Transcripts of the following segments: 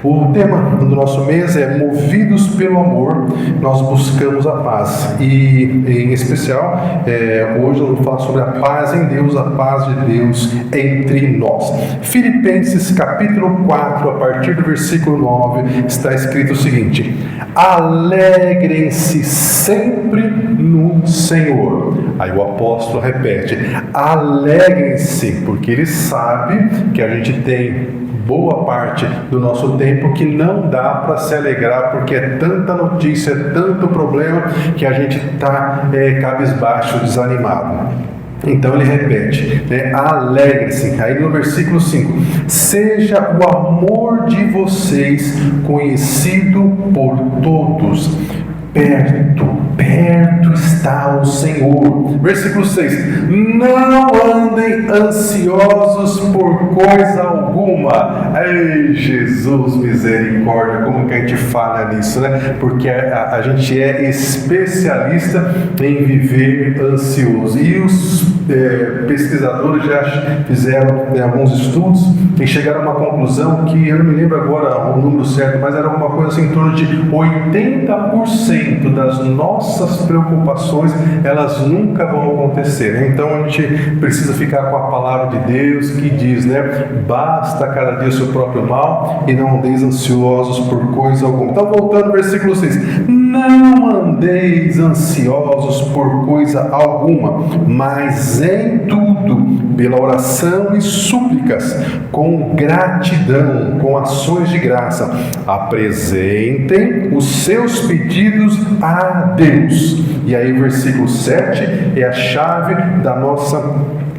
O tema do nosso mês é Movidos pelo Amor, nós buscamos a paz. E, em especial, hoje eu vou falar sobre a paz em Deus, a paz de Deus entre nós. Filipenses capítulo 4, a partir do versículo 9, está escrito o seguinte: alegrem-se sempre no Senhor. Aí o apóstolo repete: alegrem-se, porque ele sabe que a gente tem boa parte do nosso tempo que não dá para se alegrar, porque é tanta notícia, é tanto problema, que a gente está cabisbaixo, desanimado. Então ele repete, alegre-se. Aí no versículo 5: seja o amor de vocês conhecido por todos. Perto está o Senhor. Versículo 6: não andem ansiosos por coisa alguma. Ei, Jesus, misericórdia, como que a gente falha nisso, né? Porque a gente é especialista em viver ansioso. E os pesquisadores já fizeram alguns estudos e chegaram a uma conclusão que eu não me lembro agora o número certo, mas era alguma coisa assim, em torno de 80% das nossas preocupações, elas nunca vão acontecer, né? Então a gente precisa ficar com a palavra de Deus que diz, basta cada dia o seu próprio mal e não andeis ansiosos por coisa alguma. Então voltando ao versículo 6: não andeis ansiosos por coisa alguma, mas em tudo, pela oração e súplicas, com gratidão, com ações de graça, apresentem os seus pedidos a Deus. E aí o versículo 7 é a chave da nossa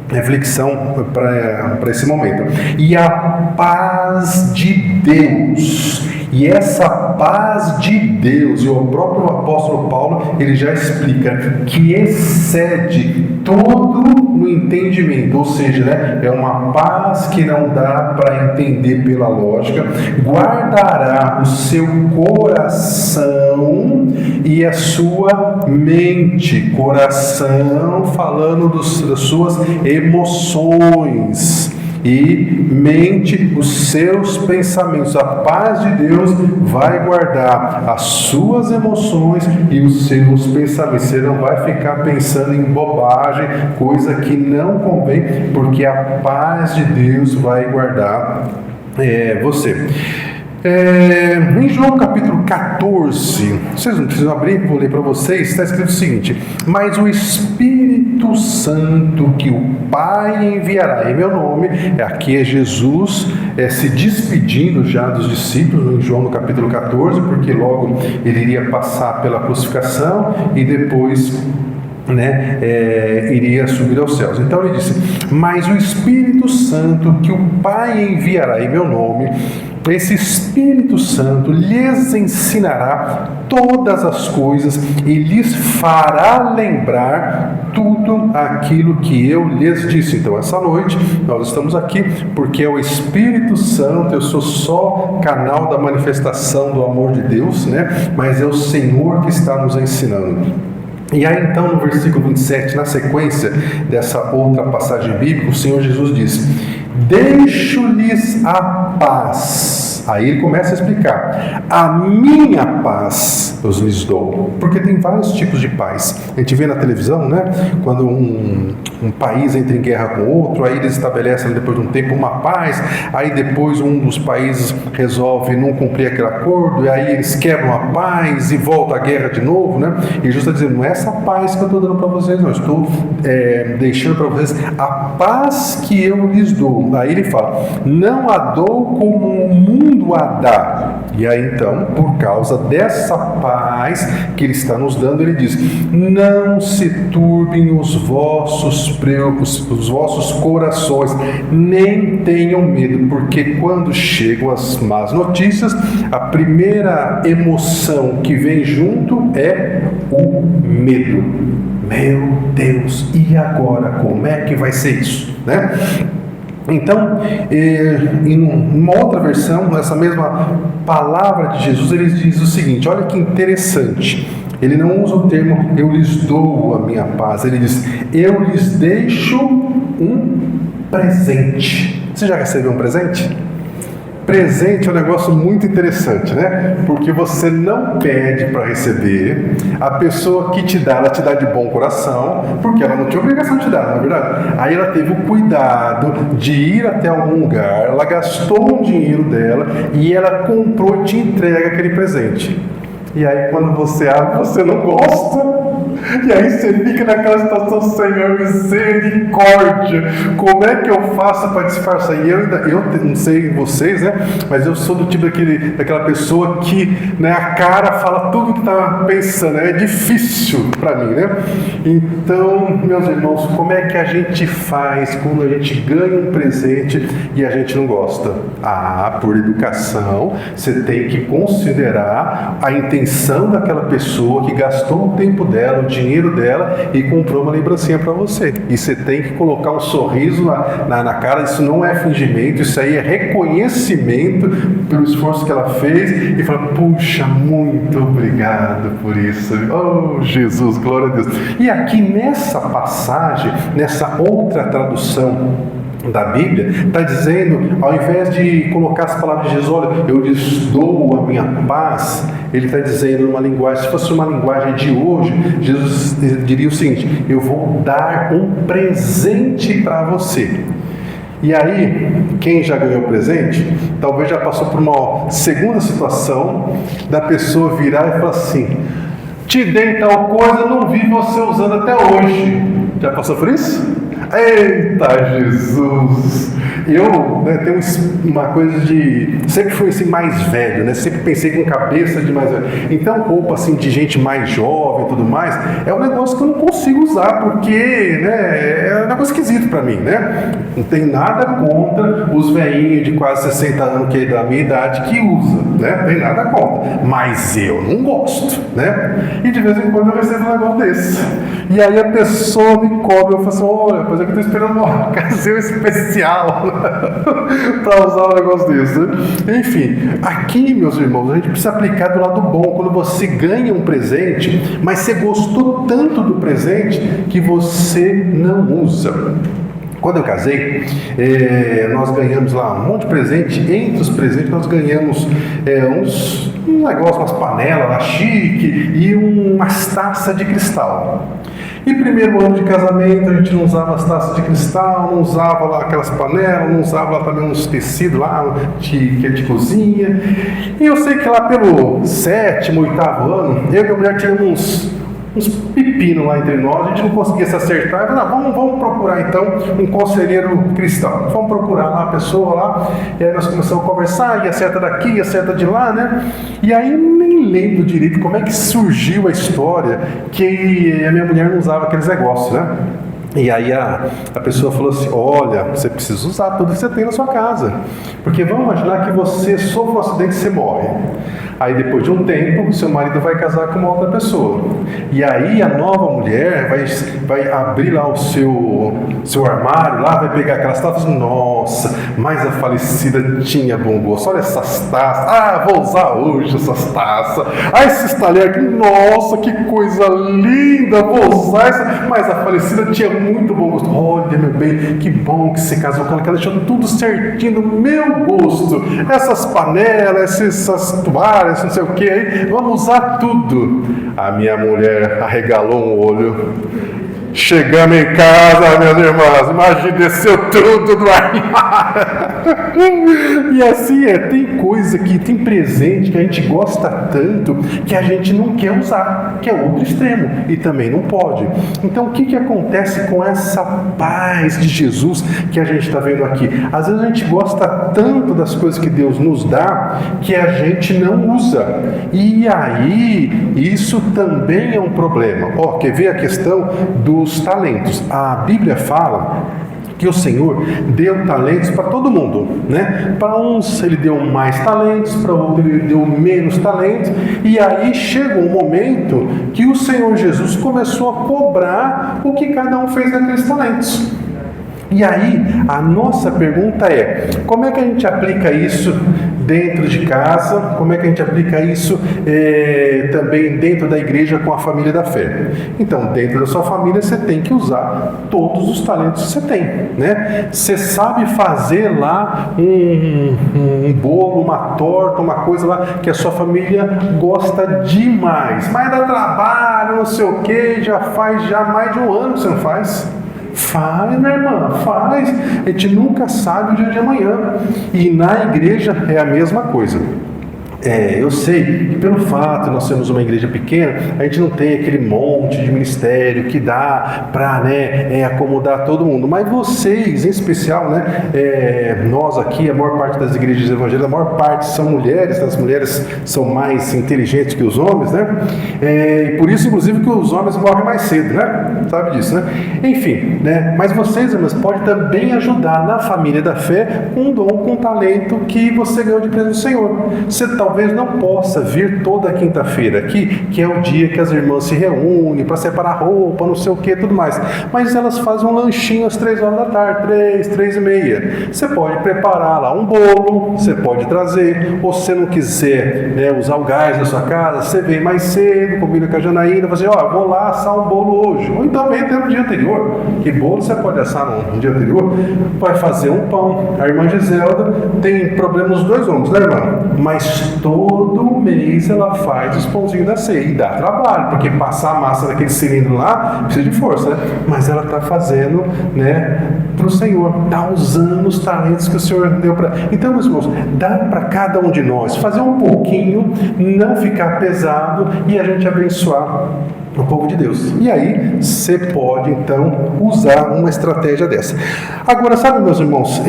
reflexão para esse momento. E a paz de Deus. E essa paz de Deus, e o próprio apóstolo Paulo, ele já explica que excede todo o entendimento, ou seja, é uma paz que não dá para entender pela lógica, guardará o seu coração e a sua mente. Coração falando das suas emoções, e mente os seus pensamentos. A paz de Deus vai guardar as suas emoções e os seus pensamentos. Você não vai ficar pensando em bobagem, coisa que não convém, porque a paz de Deus vai guardar você. Em João capítulo 14, vocês não precisam abrir, vou ler para vocês, está escrito o seguinte: mas o Espírito Santo que o Pai enviará em meu nome, aqui é Jesus se despedindo já dos discípulos, em João no capítulo 14, porque logo ele iria passar pela crucificação e depois iria subir aos céus. Então ele disse: mas o Espírito Santo que o Pai enviará em meu nome, esse Espírito Santo lhes ensinará todas as coisas e lhes fará lembrar tudo aquilo que eu lhes disse. Então essa noite nós estamos aqui porque é o Espírito Santo. Eu sou só canal da manifestação do amor de Deus, mas é o Senhor que está nos ensinando. E aí então no versículo 27, na sequência dessa outra passagem bíblica, o Senhor Jesus diz: deixo-lhes a paz. Aí ele começa a explicar: a minha paz eu lhes dou. Porque tem vários tipos de paz. A gente vê na televisão, quando um país entra em guerra com outro, aí eles estabelecem depois de um tempo uma paz, aí depois um dos países resolve não cumprir aquele acordo, e aí eles quebram a paz e volta a guerra de novo, E Jesus está dizendo: não é essa paz que eu estou dando para vocês, não, eu estou deixando para vocês a paz que eu lhes dou. Aí ele fala: não a dou como o mundo a dá. E aí então, por causa dessa paz que ele está nos dando, ele diz: não se turbem os vossos corações, nem tenham medo, porque quando chegam as más notícias, a primeira emoção que vem junto é o medo. Meu Deus, e agora? Como é que vai ser isso? Então, em uma outra versão, nessa mesma palavra de Jesus, ele diz o seguinte: olha que interessante. Ele não usa o termo eu lhes dou a minha paz, ele diz eu lhes deixo um presente. Você já recebeu um presente? Presente é um negócio muito interessante, né? Porque você não pede para receber, a pessoa que te dá, ela te dá de bom coração, porque ela não tinha obrigação de te dar, não é verdade? Aí ela teve o cuidado de ir até algum lugar, ela gastou um dinheiro dela e ela comprou e te entrega aquele presente. E aí quando você abre, você não gosta. E aí você fica naquela situação, Senhor, misericórdia, como é que eu faço para disfarçar? E eu não sei vocês, né? Mas eu sou do tipo daquela pessoa que, né, a cara fala tudo o que está pensando, é difícil para mim, né? Então, meus irmãos, como é que a gente faz quando a gente ganha um presente e a gente não gosta? Por educação, você tem que considerar a intenção daquela pessoa que gastou o tempo dela, o dinheiro dela e comprou uma lembrancinha para você. E você tem que colocar um sorriso na cara. Isso não é fingimento, isso aí é reconhecimento pelo esforço que ela fez e falar, puxa, muito obrigado por isso. Oh, Jesus, glória a Deus. E aqui nessa passagem, nessa outra tradução da Bíblia, está dizendo, ao invés de colocar as palavras de Jesus, olha, eu lhes dou a minha paz, ele está dizendo numa linguagem, se fosse uma linguagem de hoje, Jesus diria o seguinte, eu vou dar um presente para você. E aí, quem já ganhou o presente, talvez já passou por uma segunda situação, da pessoa virar e falar assim, te dei tal coisa, não vi você usando até hoje. Já passou por isso? Eita Jesus! Eu tenho uma coisa de... Sempre fui assim mais velho, né? Sempre pensei com cabeça de mais velho. Então roupa assim de gente mais jovem e tudo mais, é um negócio que eu não consigo usar, porque, né, é um negócio esquisito pra mim, né? Não tem nada contra os velhinhos de quase 60 anos que é da minha idade que usa, né? Não tem nada contra. Mas eu não gosto, né? E de vez em quando eu recebo um negócio desse. E aí a pessoa me cobra, eu falo assim, olha, pois é que eu estou esperando uma ocasião especial para usar um negócio desse, né? Enfim, aqui, meus irmãos, a gente precisa aplicar do lado bom. Quando você ganha um presente, mas você gostou tanto do presente que você não usa. Quando eu casei, nós ganhamos lá um monte de presente. Entre os presentes nós ganhamos um negócio, umas panelas lá chique e umas taças de cristal. E primeiro ano de casamento a gente não usava as taças de cristal, não usava lá aquelas panelas, não usava lá também uns tecidos lá de cozinha. E eu sei que lá pelo 7º, 8º ano, eu e a mulher tínhamos uns pepinos lá entre nós, a gente não conseguia se acertar. Eu falei, vamos procurar então um conselheiro cristão. Vamos procurar lá a pessoa lá, e aí nós começamos a conversar, e acerta daqui, e acerta de lá, né? E aí eu nem lembro direito como é que surgiu a história que a minha mulher não usava aqueles negócios, né? E aí a pessoa falou assim, olha, você precisa usar tudo que você tem na sua casa, porque vamos imaginar que você sofre um acidente e você morre. Aí depois de um tempo, seu marido vai casar com uma outra pessoa. E aí a nova mulher vai abrir lá o seu armário, lá vai pegar aquelas taças. Nossa, mas a falecida tinha bom gosto. Olha essas taças. Vou usar hoje essas taças. Esses talheres aqui. Nossa, que coisa linda. Vou usar essa. Mas a falecida tinha muito bom gosto. Olha, meu bem, que bom que você casou com ela, que ela deixou tudo certinho no meu gosto. Essas panelas, essas toalhas, não sei o que aí, vamos usar tudo. A minha mulher arregalou um olho. Chegamos em casa, meus irmãos, imagina, desceu tudo do armário. E assim tem coisa que tem presente que a gente gosta tanto que a gente não quer usar, que é outro extremo, e também não pode. Então o que acontece com essa paz de Jesus que a gente está vendo aqui? Às vezes a gente gosta tanto das coisas que Deus nos dá que a gente não usa, e aí isso também é um problema. Quer ver a questão dos talentos? A Bíblia fala que o Senhor deu talentos para todo mundo, né? Para uns ele deu mais talentos, para outros ele deu menos talentos, e aí chega um momento que o Senhor Jesus começou a cobrar o que cada um fez daqueles talentos. E aí, a nossa pergunta é, como é que a gente aplica isso dentro de casa, como é que a gente aplica isso também dentro da igreja com a família da fé. Então, dentro da sua família, você tem que usar todos os talentos que você tem, né? Você sabe fazer lá um bolo, uma torta, uma coisa lá que a sua família gosta demais, mas dá trabalho, não sei o que, já faz mais de um ano que você não faz. Faz, minha irmã, faz. A gente nunca sabe o dia de amanhã. E na igreja é a mesma coisa. Eu sei que pelo fato de nós sermos uma igreja pequena, a gente não tem aquele monte de ministério que dá para acomodar todo mundo. Mas vocês, em especial, nós aqui, a maior parte das igrejas evangélicas, a maior parte são mulheres, as mulheres são mais inteligentes que os homens, né? E por isso, inclusive, que os homens morrem mais cedo, né? Sabe disso, né? Enfim, né? Mas vocês, irmãs, podem também ajudar na família da fé com um dom, com um talento que você ganhou de presente do Senhor. Você talvez não possa vir toda quinta-feira aqui, que é o dia que as irmãs se reúnem para separar roupa, não sei o que, tudo mais. Mas elas fazem um lanchinho às 3 horas da tarde, 3 e meia. Você pode preparar lá um bolo, você pode trazer, ou se você não quiser usar o gás da sua casa, você vem mais cedo, combina com a Janaína, você vou lá assar um bolo hoje. Ou então vem até no dia anterior, que bolo você pode assar no dia anterior, vai fazer um pão. A irmã Giselda tem problema nos dois ombros, né, irmã? Mas todo mês ela faz os pãozinhos da ceia e dá trabalho, porque passar a massa daquele cilindro lá precisa de força, né? Mas ela está fazendo, para o Senhor, está usando os talentos que o Senhor deu para. Então, meus irmãos, dá para cada um de nós fazer um pouquinho, não ficar pesado e a gente abençoar o povo de Deus. E aí, você pode, então, usar uma estratégia dessa. Agora, sabe, meus irmãos,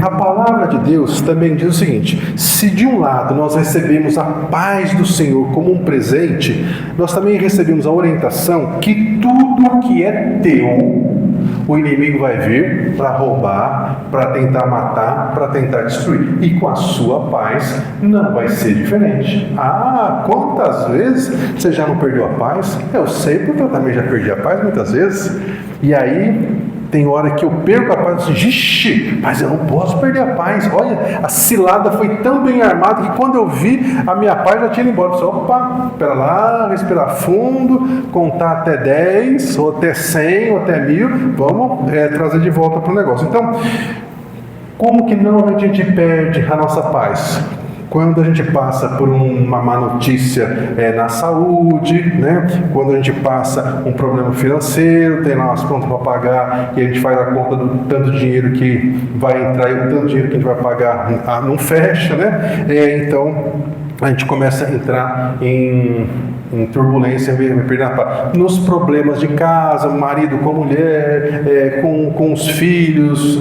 a palavra de Deus também diz o seguinte: se de um lado nós recebemos a paz do Senhor como um presente, nós também recebemos a orientação que tudo que é teu, o inimigo vai vir para roubar, para tentar matar, para tentar destruir. E com a sua paz não vai ser diferente. Quantas vezes você já não perdeu a paz? Eu sei, porque eu também já perdi a paz muitas vezes. E aí tem hora que eu perco a paz, mas eu não posso perder a paz. Olha, a cilada foi tão bem armada que quando eu vi, a minha paz já tinha ido embora. Opa, espera lá, respirar fundo, contar até 10, ou até 100, ou até 1000, vamos trazer de volta para o negócio. Então, como que normalmente a gente perde a nossa paz? Quando a gente passa por uma má notícia na saúde, quando a gente passa um problema financeiro, tem lá umas contas para pagar e a gente faz a conta do tanto de dinheiro que vai entrar e o tanto de dinheiro que a gente vai pagar não fecha, então a gente começa a entrar em turbulência, nos problemas de casa, marido com mulher, com os filhos,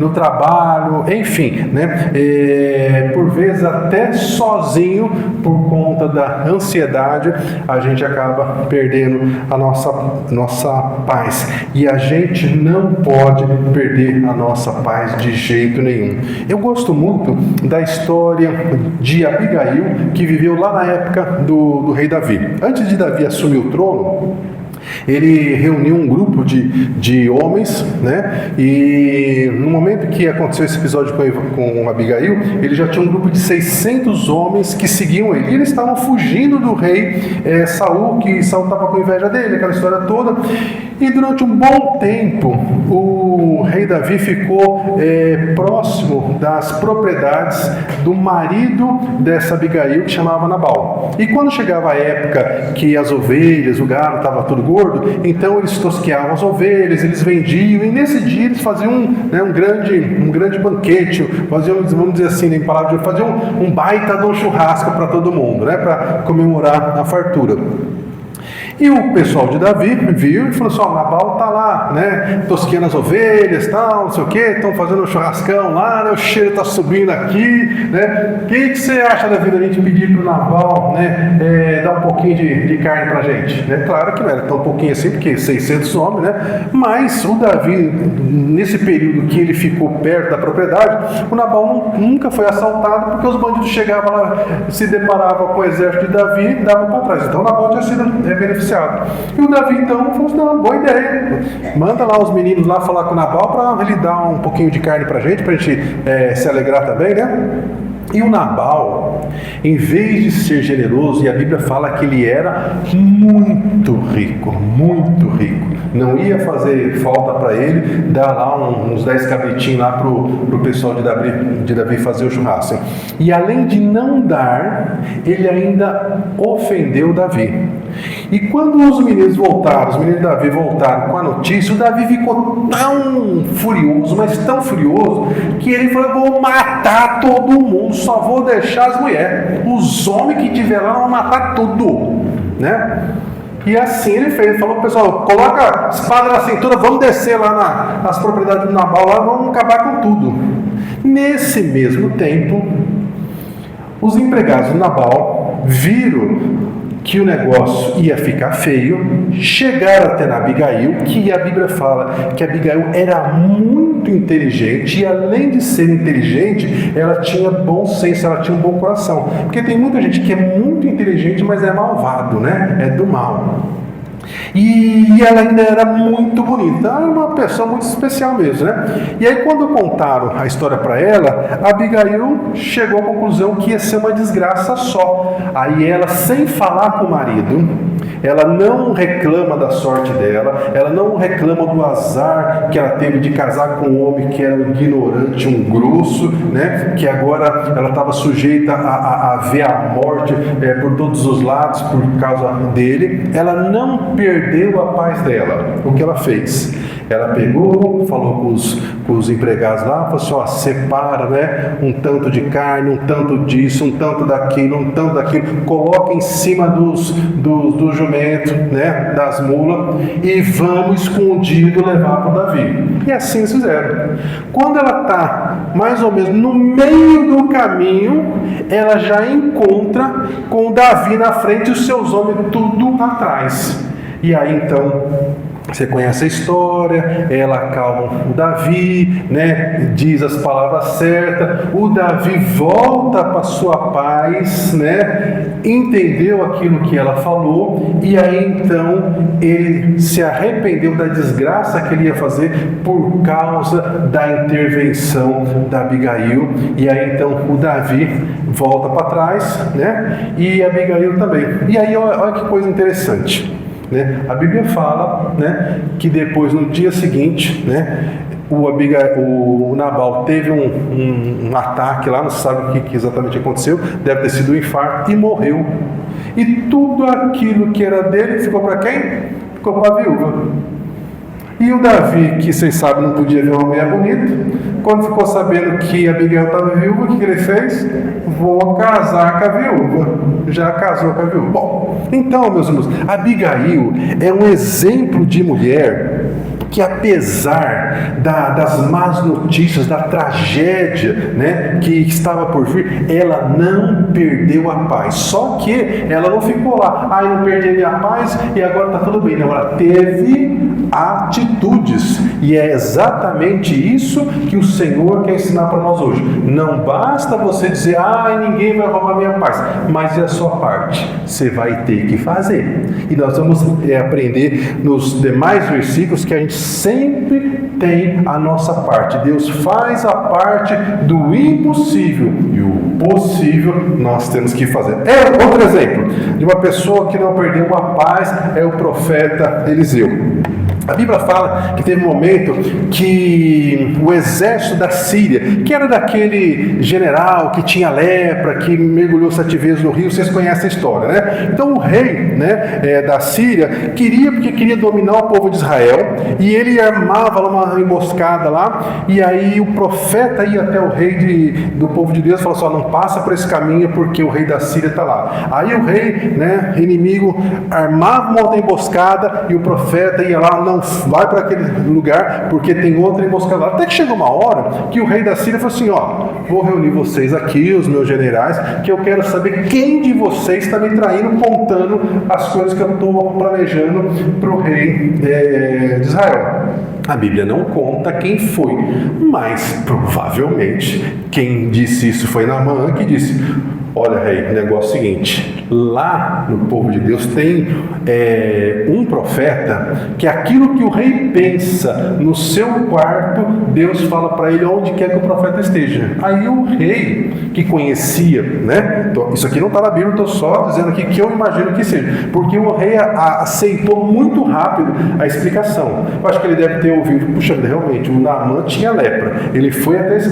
no trabalho, enfim, por vezes até sozinho, por conta da ansiedade, a gente acaba perdendo a nossa paz. E a gente não pode perder a nossa paz de jeito nenhum. Eu gosto muito da história de Abigail, que viveu lá na época do rei Davi. Antes de Davi assumir o trono, ele reuniu um grupo de homens, e no momento que aconteceu esse episódio com Abigail, ele já tinha um grupo de 600 homens que seguiam ele. E eles estavam fugindo do rei Saul, que Saul estava com inveja dele, aquela história toda. E durante um bom tempo, o rei Davi ficou próximo das propriedades do marido dessa Abigail, que chamava Nabal. E quando chegava a época que as ovelhas, o gado estava tudo gordo, então eles tosqueavam as ovelhas, eles vendiam, e nesse dia eles faziam um grande banquete, faziam, vamos dizer assim, em palavras de faziam um baita de um churrasco para todo mundo, para comemorar a fartura. E o pessoal de Davi viu e falou assim: Nabal está lá, tosqueando as ovelhas, tal, não sei o que, estão fazendo um churrascão lá, o cheiro está subindo aqui, O que você acha, Davi, da gente pedir para o Nabal, dar um pouquinho de carne para a gente? Claro que não era tão pouquinho assim, porque 600 homens, mas o Davi, nesse período que ele ficou perto da propriedade, o Nabal nunca foi assaltado, porque os bandidos chegavam lá, se deparavam com o exército de Davi e davam para trás. Então o Nabal tinha sido beneficiado. E o Davi então falou assim: não, boa ideia, manda lá os meninos lá falar com o Nabal para ele dar um pouquinho de carne pra gente se alegrar também, E o Nabal, em vez de ser generoso, e a Bíblia fala que ele era muito rico, não ia fazer falta para ele dar lá uns 10 cabritinhos lá para o pessoal de Davi fazer o churrasco. E além de não dar, ele ainda ofendeu Davi. E quando os meninos de Davi voltaram com a notícia, o Davi ficou tão furioso, mas tão furioso, que ele falou: vou matar todo mundo, só vou deixar as mulheres. Os homens que tiver lá vão matar tudo, né? E assim ele fez, ele falou: pessoal, coloca a espada na cintura, vamos descer lá nas propriedades do Nabal, lá vamos acabar com tudo. Nesse mesmo tempo, os empregados do Nabal viram que o negócio ia ficar feio, chegaram até na Abigail, que a Bíblia fala que a Abigail era muito inteligente, e além de ser inteligente, ela tinha bom senso, ela tinha um bom coração. Porque tem muita gente que é muito inteligente, mas é malvado, né? É do mal. E ela ainda era muito bonita, era uma pessoa muito especial mesmo, né? E aí, quando contaram a história para ela, a Abigail chegou à conclusão que ia ser uma desgraça só. Aí ela, sem falar com o marido, ela não reclama da sorte dela, ela não reclama do azar que ela teve de casar com um homem que era um ignorante, um grosso, né? Que agora ela estava sujeita a ver a morte por todos os lados por causa dele. Ela não perdeu a paz dela. O que ela fez? Ela pegou, falou com os empregados lá, falou assim: ó, separa, né, um tanto de carne, um tanto disso, um tanto daquilo, coloca em cima dos jumentos, né, das mulas, e vamos escondido levar para o Davi. E assim eles fizeram. Quando ela está mais ou menos no meio do caminho, ela já encontra com o Davi na frente e os seus homens tudo atrás. E aí então, você conhece a história, ela acalma o Davi, né? Diz as palavras certas, o Davi volta para sua paz, né? Entendeu aquilo que ela falou, e aí então ele se arrependeu da desgraça que ele ia fazer por causa da intervenção da Abigail. E aí então o Davi volta para trás, né? E a Abigail também. E aí olha que coisa interessante, né? A Bíblia fala, né, que depois, no dia seguinte, né, o Nabal teve um ataque lá, não se sabe o que exatamente aconteceu, deve ter sido um infarto, e morreu. E tudo aquilo que era dele ficou para quem? Ficou para a viúva. E o Davi, que vocês sabem não podia ver uma mulher bonita, quando ficou sabendo que a Abigail estava viúva, o que ele fez? Vou casar com a viúva. Já casou com a viúva. Bom, então, meus irmãos, a Abigail é um exemplo de mulher que, apesar das más notícias, da tragédia, né, que estava por vir, ela não perdeu a paz. Só que ela não ficou lá: eu não perdi a minha paz e agora está tudo bem. Não, ela teve atitudes, e é exatamente isso que o Senhor quer ensinar para nós hoje. Não basta você dizer: ninguém vai roubar minha paz, mas é a sua parte, você vai ter que fazer. E nós vamos aprender nos demais versículos que a gente sempre tem a nossa parte. Deus faz a parte do impossível, e o possível nós temos que fazer. Outro exemplo de uma pessoa que não perdeu a paz é o profeta Eliseu. A Bíblia fala que teve um momento que o exército da Síria, que era daquele general que tinha lepra, que mergulhou 7 vezes no rio, vocês conhecem a história, né? Então o rei, né, da Síria queria dominar o povo de Israel, e ele armava uma emboscada lá, e aí o profeta ia até o rei do povo de Deus e falou assim: não passa por esse caminho porque o rei da Síria está lá. Aí o rei, né, inimigo, armava uma outra emboscada, e o profeta ia lá: não vai para aquele lugar porque tem outra emboscada lá. Até que chegou uma hora que o rei da Síria falou assim: vou reunir vocês aqui, os meus generais, que eu quero saber quem de vocês está me traindo, contando as coisas que eu estou planejando para o rei de Israel. A Bíblia não conta quem foi, mas provavelmente quem disse isso foi Naamã, que disse: olha, rei, o negócio é o seguinte, lá no povo de Deus tem um profeta que aquilo que o rei pensa no seu quarto, Deus fala para ele onde quer que o profeta esteja. Aí o rei, que conhecia, né? Isso aqui não está na Bíblia, estou só dizendo aqui que eu imagino que seja, porque o rei aceitou muito rápido a explicação. Eu acho que ele deve ter ouvido: puxa, realmente, o Naamã tinha lepra, ele foi até esse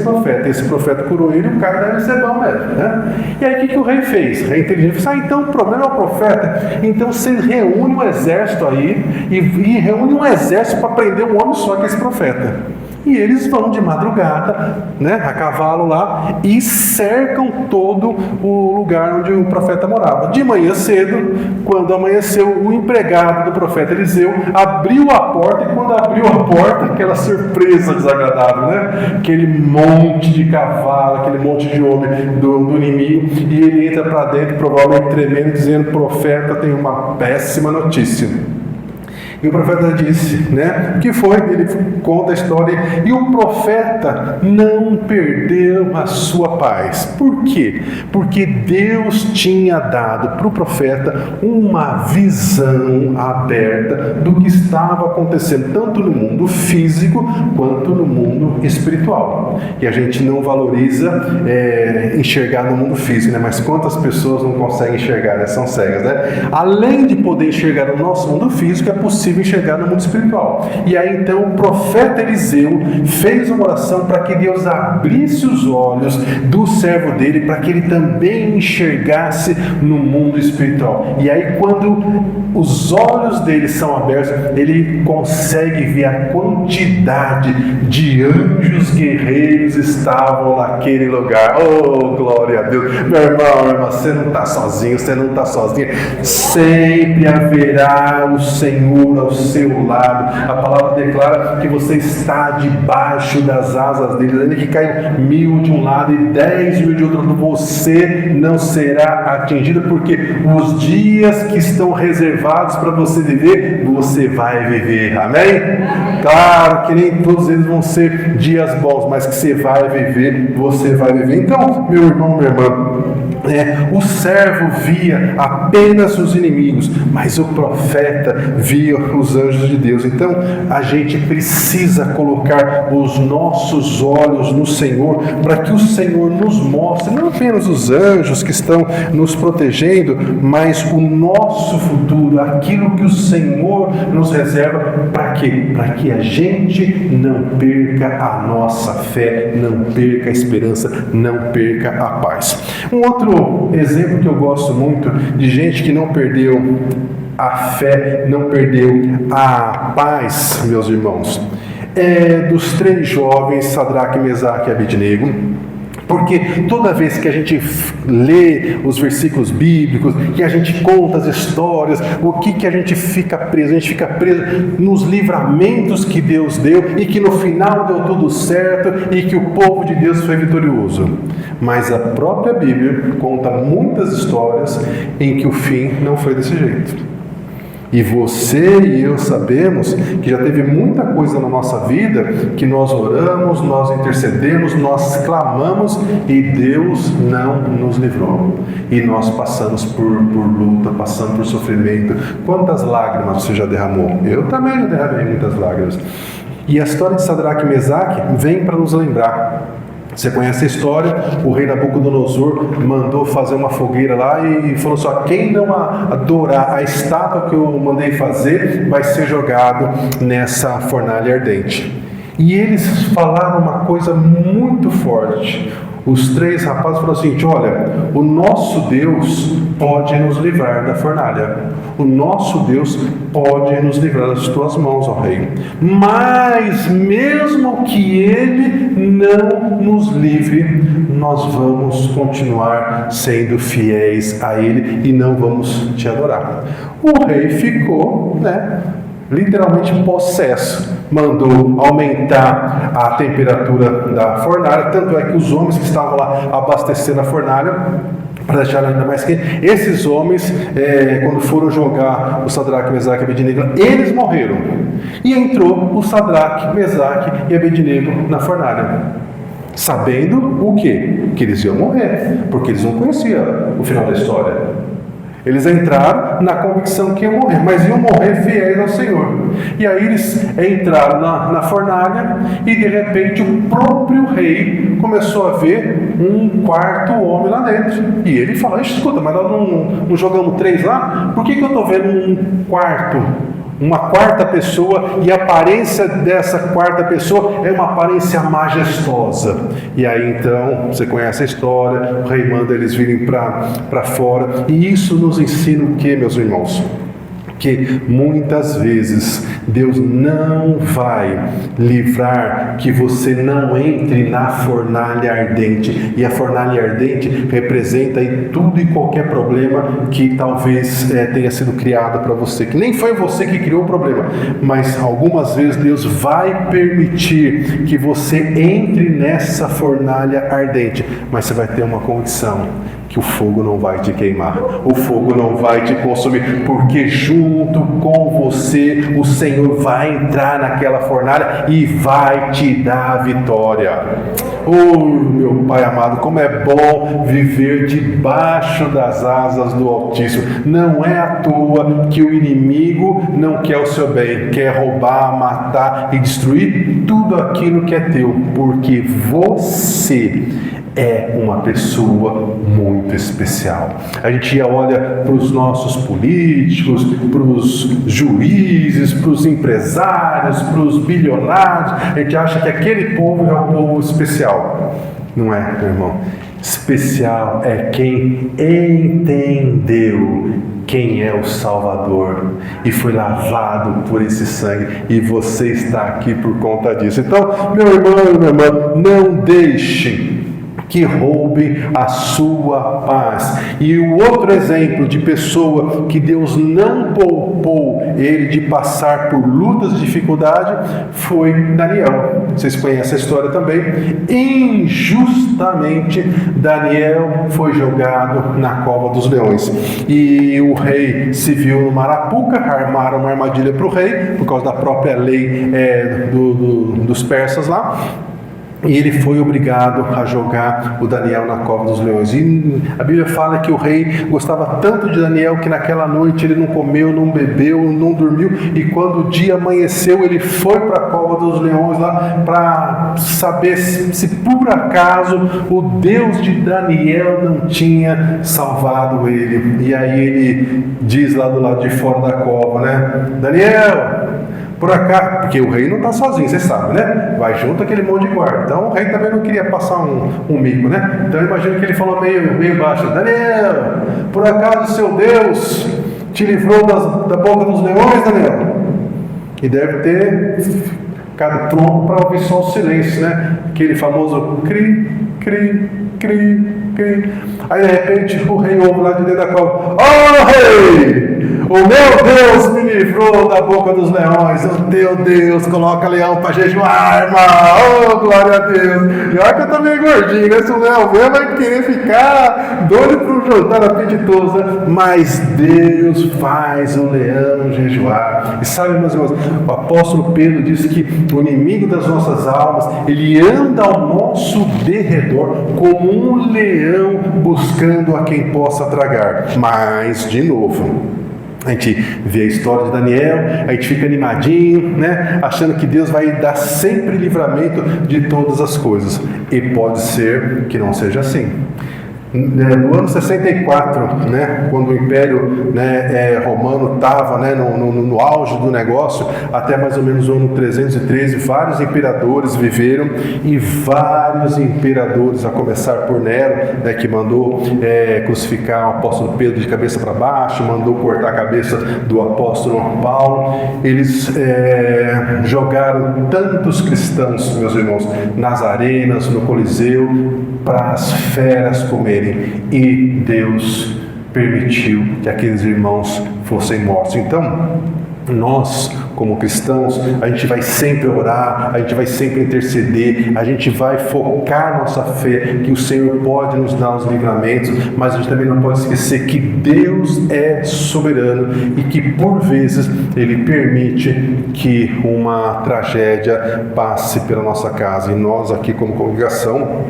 profeta curou ele, o cara deve ser bom mesmo, né? E aí o que o rei fez? O rei inteligente falou: então o problema é o profeta, então você reúne um exército aí e reúne um exército para prender um homem só, que é esse profeta. E eles vão de madrugada, né, a cavalo lá, e cercam todo o lugar onde o profeta morava. De manhã cedo, quando amanheceu, o empregado do profeta Eliseu abriu a porta, e quando abriu a porta, aquela surpresa desagradável, né? Aquele monte de cavalo, aquele monte de homem do inimigo, e ele entra para dentro, provavelmente tremendo, dizendo: profeta, tem uma péssima notícia. E o profeta disse, né? O que foi? Ele conta a história. E o profeta não perdeu a sua paz. Por quê? Porque Deus tinha dado para o profeta uma visão aberta do que estava acontecendo, tanto no mundo físico quanto no mundo espiritual. E a gente não valoriza enxergar no mundo físico, né? Mas quantas pessoas não conseguem enxergar, né? São cegas, né? Além de poder enxergar no nosso mundo físico, é possível enxergar no mundo espiritual. E aí então o profeta Eliseu fez uma oração para que Deus abrisse os olhos do servo dele, para que ele também enxergasse no mundo espiritual. E aí quando os olhos dele são abertos, ele consegue ver a quantidade de anjos guerreiros estavam naquele lugar. Oh, glória a Deus! Meu irmão, minha irmã, você não está sozinho, você não está sozinha. Sempre haverá o Senhor ao seu lado. A palavra declara que você está debaixo das asas dele, ainda que caiam 1000 de um lado e 10.000 de outro, você não será atingido, porque os dias que estão reservados para você viver, você vai viver. Amém? Claro que nem todos eles vão ser dias bons, mas que você vai viver, você vai viver. Então, meu irmão, minha irmã, o servo via apenas os inimigos, mas o profeta via os anjos de Deus. Então a gente precisa colocar os nossos olhos no Senhor, para que o Senhor nos mostre não apenas os anjos que estão nos protegendo, mas o nosso futuro, aquilo que o Senhor nos reserva. Para quê? Para que a gente não perca a nossa fé, não perca a esperança, não perca a paz. Um outro exemplo que eu gosto muito de gente que não perdeu a fé, não perdeu a paz, meus irmãos, é dos 3 jovens, Sadraque, Mesaque e Abednego. Porque toda vez que a gente lê os versículos bíblicos, que a gente conta as histórias, o que a gente fica preso? A gente fica preso nos livramentos que Deus deu, e que no final deu tudo certo, e que o povo de Deus foi vitorioso. Mas a própria Bíblia conta muitas histórias em que o fim não foi desse jeito. E você e eu sabemos que já teve muita coisa na nossa vida que nós oramos, nós intercedemos, nós clamamos e Deus não nos livrou. E nós passamos por luta, passamos por sofrimento. Quantas lágrimas você já derramou? Eu também já derramei muitas lágrimas. E a história de Sadraque e Mesaque vem para nos lembrar. Você conhece a história? O rei Nabucodonosor mandou fazer uma fogueira lá e falou só: quem não adorar a estátua que eu mandei fazer vai ser jogado nessa fornalha ardente. E eles falaram uma coisa muito forte. Os 3 rapazes falaram assim: olha, o nosso Deus pode nos livrar da fornalha. O nosso Deus pode nos livrar das tuas mãos, ó rei. Mas mesmo que ele não nos livre, nós vamos continuar sendo fiéis a ele e não vamos te adorar. O rei ficou, literalmente possesso. Mandou aumentar a temperatura da fornalha, tanto é que os homens que estavam lá abastecendo a fornalha para deixar ainda mais quente. Esses homens, quando foram jogar o Sadraque, Mesaque e Abednego, eles morreram. E entrou o Sadraque, Mesaque e Abednego na fornalha, sabendo o quê? Que eles iam morrer, porque eles não conheciam o final da história. Eles entraram na convicção que iam morrer, mas iam morrer fiéis ao Senhor. E aí eles entraram na fornalha e de repente o próprio rei começou a ver um quarto homem lá dentro. E ele falou: escuta, mas nós não jogamos 3 lá? Por que eu estou vendo um quarto? Uma quarta pessoa, e a aparência dessa quarta pessoa é uma aparência majestosa. E aí então, você conhece a história, o rei manda eles virem para fora. E isso nos ensina o que, meus irmãos? Que muitas vezes Deus não vai livrar que você não entre na fornalha ardente. E a fornalha ardente representa aí tudo e qualquer problema que talvez tenha sido criado para você, que nem foi você que criou o problema, mas algumas vezes Deus vai permitir que você entre nessa fornalha ardente, mas você vai ter uma condição: que o fogo não vai te queimar, o fogo não vai te consumir, porque junto com você o Senhor vai entrar naquela fornalha e vai te dar a vitória. Oh, meu Pai amado, como é bom viver debaixo das asas do Altíssimo. Não é à toa que o inimigo não quer o seu bem, quer roubar, matar e destruir tudo aquilo que é teu, porque você é uma pessoa muito especial. A gente olha para os nossos políticos, para os juízes, para os empresários, para os bilionários, a gente acha que aquele povo é um povo especial. Não é, meu irmão. Especial é quem entendeu quem é o Salvador e foi lavado por esse sangue, e você está aqui por conta disso. Então, meu irmão e minha irmã, não deixe que roubem a sua paz. E o outro exemplo de pessoa que Deus não poupou ele de passar por lutas e dificuldade foi Daniel. Vocês conhecem a história também. Injustamente Daniel foi jogado na cova dos leões, e o rei se viu numa arapuca. Armaram uma armadilha para o rei por causa da própria lei dos persas lá. E ele foi obrigado a jogar o Daniel na cova dos leões. E a Bíblia fala que o rei gostava tanto de Daniel que naquela noite ele não comeu, não bebeu, não dormiu. E quando o dia amanheceu, ele foi para a cova dos leões lá para saber se por acaso o Deus de Daniel não tinha salvado ele. E aí ele diz lá do lado de fora da cova, né? Daniel, por acaso, porque o rei não está sozinho, você sabe, né? Vai junto aquele monte de guarda. Então o rei também não queria passar um mico, né? Então imagina que ele falou meio baixo: Daniel, por acaso seu Deus te livrou da boca dos leões, Daniel? E deve ter ficado pronto para ouvir só o silêncio, né? Aquele famoso cri, cri, cri, cri. Aí de repente o rei ouve lá de dentro da cova: oh rei! O meu Deus me livrou da boca dos leões. O teu Deus coloca leão para jejuar, irmão. Oh, glória a Deus. E olha que eu tô meio gordinho, né? Se o leão ver, vai querer ficar doido para um jantar apetitoso, né? Mas Deus faz o leão jejuar. E sabe, meus irmãos, o apóstolo Pedro disse que o inimigo das nossas almas, ele anda ao nosso derredor como um leão buscando a quem possa tragar. Mas, de novo, a gente vê a história de Daniel, a gente fica animadinho, né? Achando que Deus vai dar sempre livramento de todas as coisas. E pode ser que não seja assim. No ano 64, né, quando o Império Romano estava no auge do negócio, até mais ou menos o ano 313, vários imperadores viveram, e vários imperadores, a começar por Nero, que mandou crucificar o apóstolo Pedro de cabeça para baixo, mandou cortar a cabeça do apóstolo Paulo. Eles jogaram tantos cristãos, meus irmãos, nas arenas, no Coliseu, para as feras comerem. E Deus permitiu que aqueles irmãos fossem mortos. Então, Nós, como cristãos, a gente vai sempre orar, a gente vai sempre interceder, a gente vai focar nossa fé, que o Senhor pode nos dar os livramentos, mas a gente também não pode esquecer que Deus é soberano e que, por vezes, Ele permite que uma tragédia passe pela nossa casa. E nós aqui, como congregação,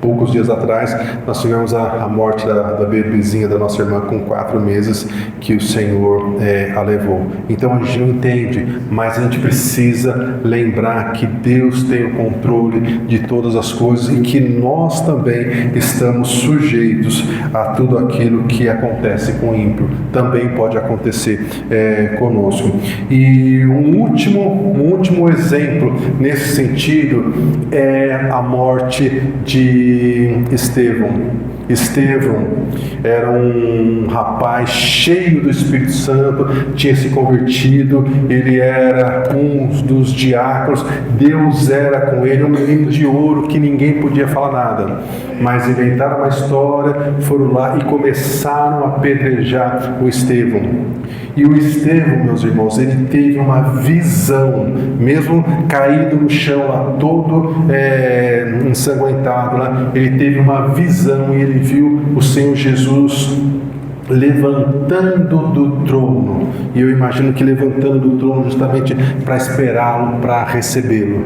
poucos dias atrás, nós tivemos a morte da bebezinha da nossa irmã com 4 meses, que o Senhor a levou. Então a gente não entende, mas a gente precisa lembrar que Deus tem o controle de todas as coisas e que nós também estamos sujeitos a tudo aquilo que acontece com o ímpio. Também pode acontecer conosco. E um último exemplo nesse sentido é a morte de Estevão era um rapaz cheio do Espírito Santo, tinha se convertido, ele era um dos diáconos, Deus era com ele, um menino de ouro que ninguém podia falar nada. Mas inventaram uma história, foram lá e começaram a apedrejar o Estevão. E o Estevão, meus irmãos, ele teve uma visão, mesmo caído no chão lá, todo ensanguentado lá, ele teve uma visão e ele viu o Senhor Jesus levantando do trono. E eu imagino que levantando do trono justamente para esperá-lo, para recebê-lo.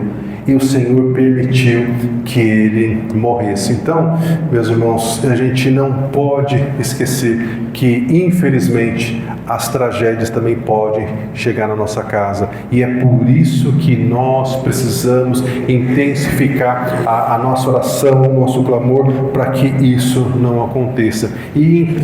E o Senhor permitiu que ele morresse. Então, meus irmãos, a gente não pode esquecer que, infelizmente, as tragédias também podem chegar na nossa casa. E é por isso que nós precisamos intensificar a nossa oração, o nosso clamor, para que isso não aconteça. E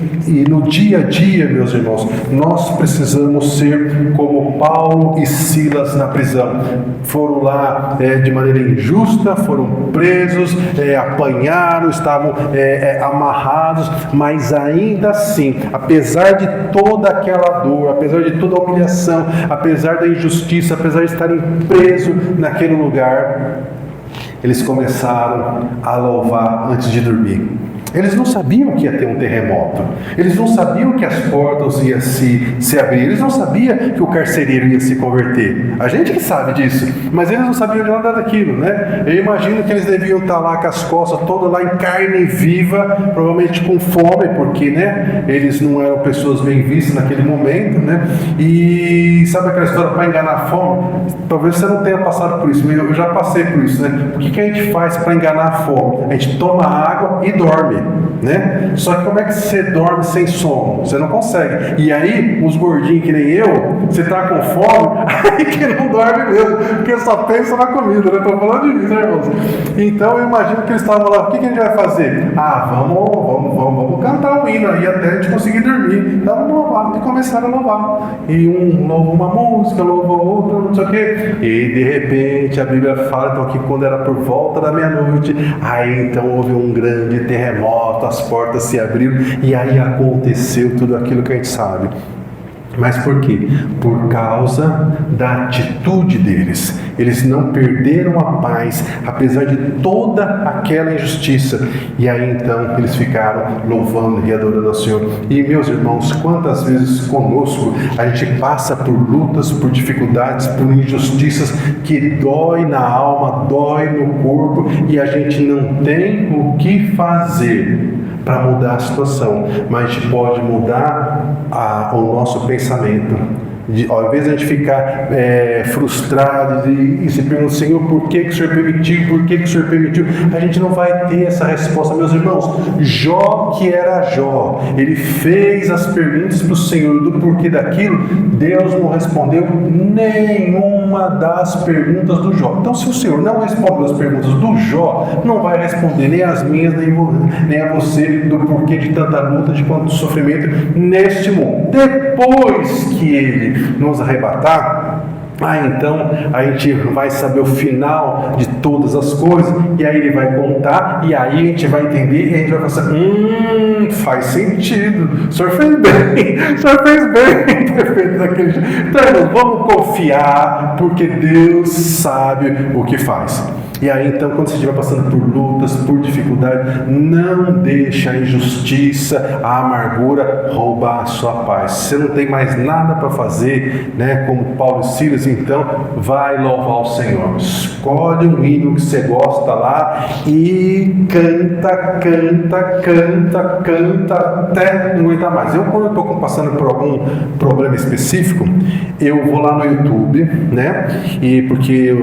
no dia a dia, meus irmãos, nós precisamos ser como Paulo e Silas na prisão. Foram lá de maneira injusta, foram presos, apanharam, estavam amarrados, mas ainda assim, apesar de toda aquela dor, apesar de toda a humilhação, apesar da injustiça, apesar de estarem presos naquele lugar, eles começaram a louvar antes de dormir. Eles não sabiam que ia ter um terremoto. Eles não sabiam que as portas iam se abrir. Eles não sabiam que o carcereiro ia se converter. A gente que sabe disso. Mas eles não sabiam de nada daquilo, né? Eu imagino que eles deviam estar lá com as costas todas lá em carne viva, provavelmente com fome, porque, né, eles não eram pessoas bem vistas naquele momento, né? E sabe aquela história para enganar a fome? Talvez você não tenha passado por isso, mas eu já passei por isso, né? O que a gente faz para enganar a fome? A gente toma água e dorme. Né? Só que como é que você dorme sem sono? Você não consegue. E aí, os gordinhos que nem eu, você tá com fome, aí que não dorme mesmo, porque só pensa na comida, né? Tô falando de mim, né, irmãos? Então eu imagino que eles estavam lá, o que a gente vai fazer? Vamos cantar um hino aí até a gente conseguir dormir. Então vamos louvar, e começaram a louvar. E um louva uma música, louva outra, não sei o quê. E de repente a Bíblia fala então, que quando era por volta da meia-noite, aí então houve um grande terremoto, as portas se abriram e aí aconteceu tudo aquilo que a gente sabe. Mas por quê? Por causa da atitude deles. Eles não perderam a paz, apesar de toda aquela injustiça. E aí então eles ficaram louvando e adorando ao Senhor. E meus irmãos, quantas vezes conosco a gente passa por lutas, por dificuldades, por injustiças que dói na alma, dói no corpo, e a gente não tem o que fazer para mudar a situação, mas a gente pode mudar o nosso pensamento. Ao invés de a gente ficar frustrado e se perguntar, Senhor, por que o Senhor permitiu? Por que o Senhor permitiu? A gente não vai ter essa resposta, meus irmãos. Jó, que era Jó, ele fez as perguntas para o Senhor do porquê daquilo. Deus não respondeu nenhuma das perguntas do Jó. Então, se o Senhor não respondeu as perguntas do Jó, não vai responder nem as minhas, nem a você, do porquê de tanta luta, de quanto sofrimento neste mundo. Depois que Ele nos arrebatar, então a gente vai saber o final de todas as coisas, e aí Ele vai contar, e aí a gente vai entender, e a gente vai pensar, faz sentido, o Senhor fez bem, o Senhor fez bem ter feito daquele jeito. Então vamos confiar, porque Deus sabe o que faz. E aí então, quando você estiver passando por lutas, por dificuldade, não deixa a injustiça, a amargura roubar a sua paz. Você não tem mais nada para fazer, né? Como Paulo e Silas, então vai louvar o Senhor. Escolhe um hino que você gosta lá e canta até não aguentar mais. Quando eu estou passando por algum problema específico, eu vou lá no YouTube, né? E porque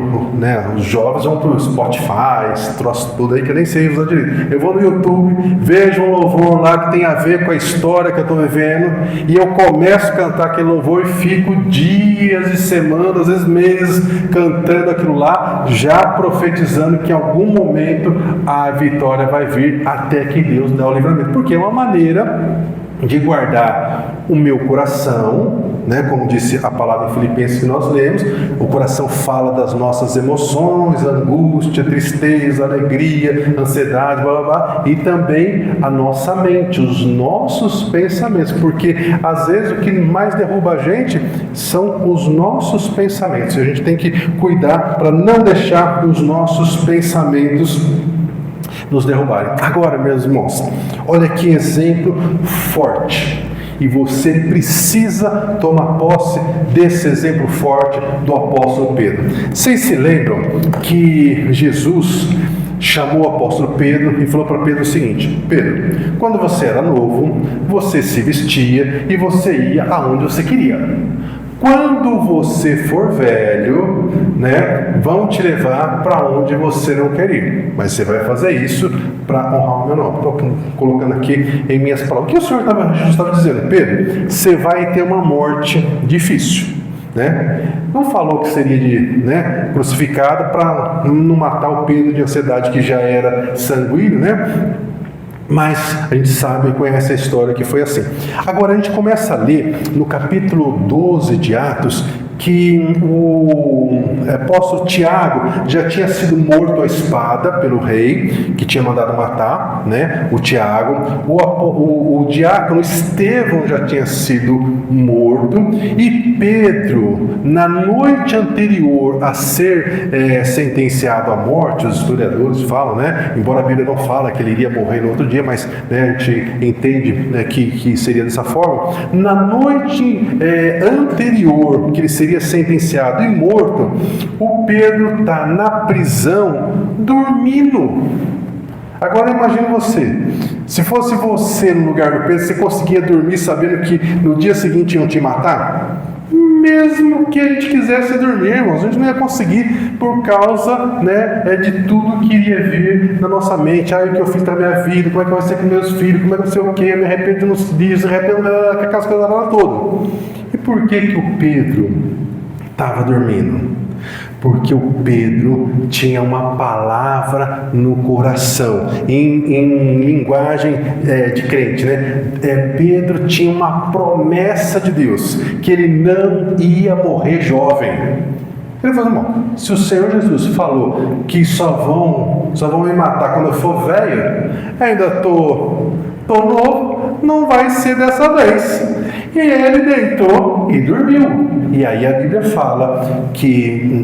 os jovens vão para o Spotify, esse troço tudo aí que eu nem sei usar direito. Eu vou no YouTube, vejo um louvor lá que tem a ver com a história que eu estou vivendo, e eu começo a cantar aquele louvor e fico dias e semanas, às vezes meses, cantando aquilo lá, já profetizando que em algum momento a vitória vai vir até que Deus dá o livramento. Porque é uma maneira de guardar o meu coração, né? Como disse a palavra em Filipenses que nós lemos, o coração fala das nossas emoções, angústia, tristeza, alegria, ansiedade, blá blá blá, e também a nossa mente, os nossos pensamentos, porque às vezes o que mais derruba a gente são os nossos pensamentos. A gente tem que cuidar para não deixar os nossos pensamentos nos derrubarem. Agora, meus irmãos, olha que exemplo forte. E você precisa tomar posse desse exemplo forte do apóstolo Pedro. Vocês se lembram que Jesus chamou o apóstolo Pedro e falou para Pedro o seguinte: Pedro, quando você era novo, você se vestia e você ia aonde você queria. Quando você for velho, né, vão te levar para onde você não quer ir. Mas você vai fazer isso para honrar o meu nome. Estou colocando aqui em minhas palavras. O que o Senhor estava dizendo? Pedro, você vai ter uma morte difícil. Né? Não falou que seria crucificado para não matar o Pedro de ansiedade, que já era sanguíneo, né? Mas a gente sabe e conhece a história que foi assim. Agora a gente começa a ler no capítulo 12 de Atos que o apóstolo Tiago já tinha sido morto à espada pelo rei, que tinha mandado matar, né, o Tiago. O diácono Estevão já tinha sido morto, e Pedro, na noite anterior a ser sentenciado à morte, os historiadores falam, né, embora a Bíblia não fala que ele iria morrer no outro dia, mas a gente entende, né, que seria dessa forma. Na noite anterior, que ele seria sentenciado e morto, o Pedro está na prisão dormindo. Agora imagine você, se fosse você no lugar do Pedro, você conseguia dormir sabendo que no dia seguinte iam te matar? Mesmo que a gente quisesse dormir, irmãos, a gente não ia conseguir por causa, de tudo que iria vir na nossa mente. O que eu fiz na minha vida, como é que vai ser com meus filhos, como é que vai ser o quê, me arrependo nos dias, me arrependo com aquelas coisas lá todas. E por que o Pedro estava dormindo? Porque o Pedro tinha uma palavra no coração, em linguagem de crente, né? Pedro tinha uma promessa de Deus, que ele não ia morrer jovem. Ele falou: irmão, se o Senhor Jesus falou que só vão me matar quando eu for velho, ainda estou novo, não vai ser dessa vez. E ele deitou e dormiu. E aí a Bíblia fala que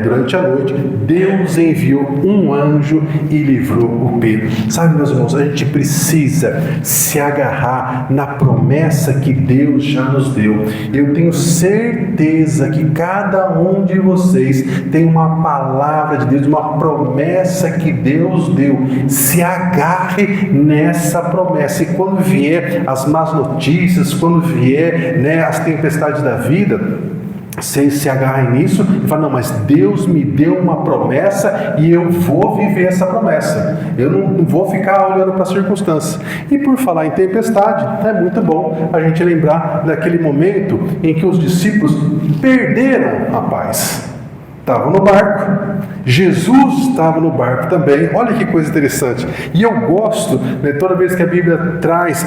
durante a noite Deus enviou um anjo e livrou o Pedro. Sabe, meus irmãos, a gente precisa se agarrar na promessa que Deus já nos deu. Eu tenho certeza que cada um de vocês tem uma palavra de Deus, uma promessa que Deus deu. Se agarre nessa promessa, e quando vier as más notícias, quando vier as tempestades da vida, vocês se agarrem nisso e falam: não, mas Deus me deu uma promessa e eu vou viver essa promessa. Eu não vou ficar olhando para as circunstâncias. E por falar em tempestade, é muito bom a gente lembrar daquele momento em que os discípulos perderam a paz. Estavam no barco, Jesus estava no barco também. Olha que coisa interessante. E eu gosto, toda vez que a Bíblia traz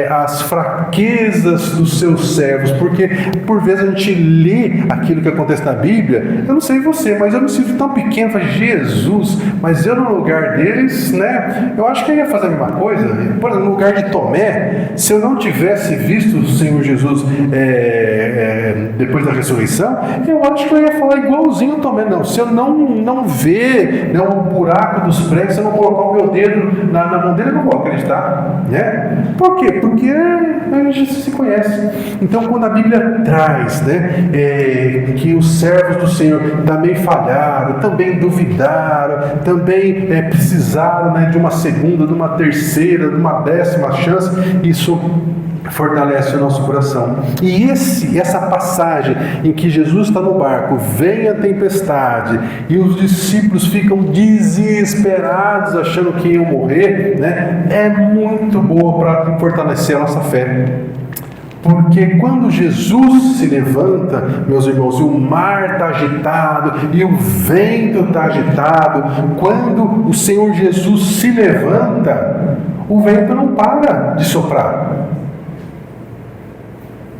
as fraquezas dos seus servos, porque por vezes a gente lê aquilo que acontece na Bíblia. Eu não sei você, mas eu me sinto tão pequeno. Falei: Jesus, mas eu no lugar deles, eu acho que eu ia fazer a mesma coisa. Por exemplo, no lugar de Tomé, se eu não tivesse visto o Senhor Jesus depois da ressurreição, eu acho que eu ia falar igualzinho Tomé. Não, se eu não vê, né, o buraco dos pregos, se eu não colocar o meu dedo na mão dele, eu não vou acreditar, né? Por quê? Porque a gente se conhece. Então, quando a Bíblia traz, né, que os servos do Senhor também falharam, também duvidaram, também precisaram, né, de uma segunda, de uma terceira, de uma 10ª chance, isso fortalece o nosso coração. E essa passagem em que Jesus está no barco, vem a tempestade e os discípulos ficam desesperados achando que iam morrer, né, é muito boa para fortalecer a nossa fé. Porque quando Jesus se levanta, meus irmãos, e o mar está agitado, e o vento está agitado, quando o Senhor Jesus se levanta, o vento não para de soprar.